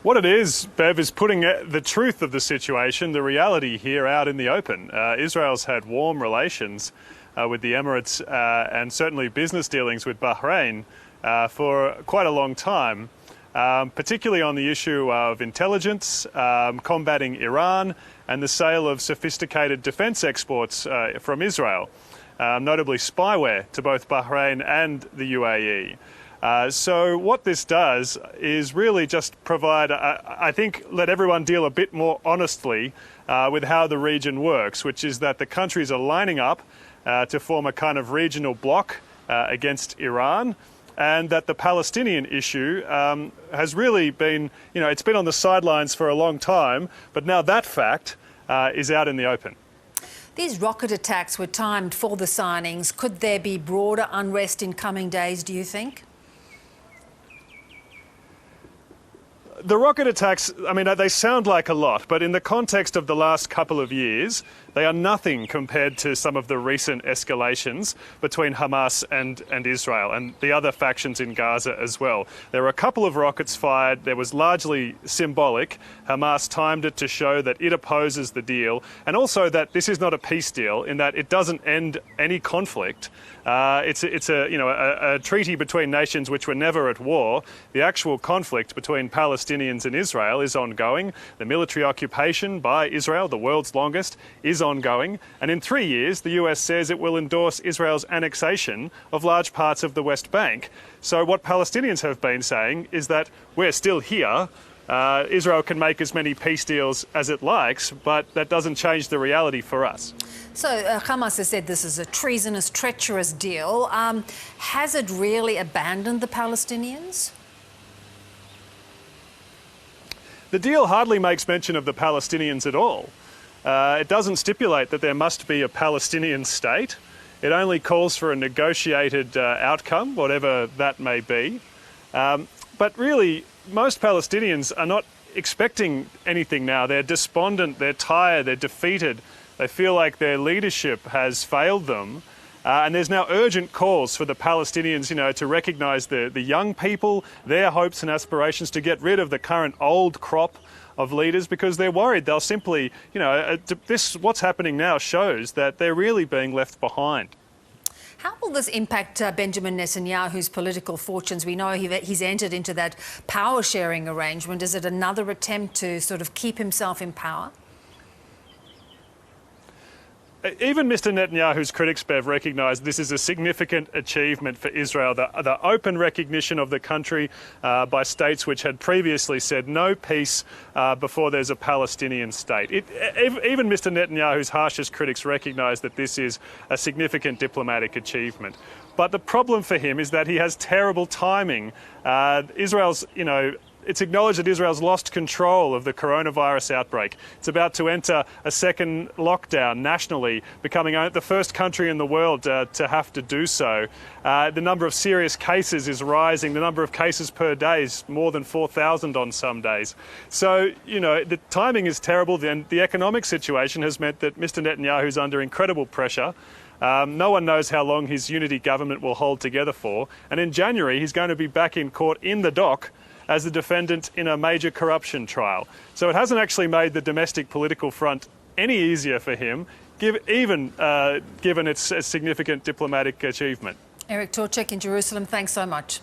What it is, Bev, is putting the truth of the situation, the reality here, out in the open. Israel's had warm relations with the Emirates and certainly business dealings with Bahrain for quite a long time, particularly on the issue of intelligence, combating Iran, and the sale of sophisticated defence exports from Israel, notably spyware to both Bahrain and the UAE. So what this does is really just provide, I think, let everyone deal a bit more honestly with how the region works, which is that the countries are lining up to form a kind of regional bloc against Iran, and that the Palestinian issue has really been, it's been on the sidelines for a long time, but now that fact is out in the open. These rocket attacks were timed for the signings. Could there be broader unrest in coming days, do you think? The rocket attacks, I mean, they sound like a lot, but in the context of the last couple of years, they are nothing compared to some of the recent escalations between Hamas and Israel and the other factions in Gaza as well. There were a couple of rockets fired. There was largely symbolic. Hamas timed it to show that it opposes the deal, and also that this is not a peace deal in that it doesn't end any conflict. It's a treaty between nations which were never at war. The actual conflict between Palestinians and Israel is ongoing. The military occupation by Israel, the world's longest, is ongoing. And in 3 years, the US says it will endorse Israel's annexation of large parts of the West Bank. So what Palestinians have been saying is that we're still here. Israel can make as many peace deals as it likes, but that doesn't change the reality for us. So Hamas has said this is a treasonous, treacherous deal. Has it really abandoned the Palestinians? The deal hardly makes mention of the Palestinians at all. It doesn't stipulate that there must be a Palestinian state. It only calls for a negotiated outcome, whatever that may be. But really, most Palestinians are not expecting anything now. They're despondent, they're tired, they're defeated. They feel like their leadership has failed them. And there's now urgent calls for the Palestinians, to recognise the young people, their hopes and aspirations, to get rid of the current old crop of leaders, because they're worried they'll simply, what's happening now shows that they're really being left behind. How will this impact Benjamin Netanyahu's political fortunes? We know he's entered into that power-sharing arrangement. Is it another attempt to sort of keep himself in power? Even Mr Netanyahu's critics, Bev, recognise this is a significant achievement for Israel, the open recognition of the country by states which had previously said no peace before there's a Palestinian state. Even Mr Netanyahu's harshest critics recognise that this is a significant diplomatic achievement. But the problem for him is that he has terrible timing. It's acknowledged that Israel's lost control of the coronavirus outbreak. It's about to enter a second lockdown nationally, becoming the first country in the world to have to do so. The number of serious cases is rising. The number of cases per day is more than 4,000 on some days. So, the timing is terrible. Then the economic situation has meant that Mr Netanyahu is under incredible pressure. No one knows how long his unity government will hold together for. And in January, he's going to be back in court in the dock as the defendant in a major corruption trial. So it hasn't actually made the domestic political front any easier for him, given its significant diplomatic achievement. Eric Tlozek in Jerusalem, thanks so much.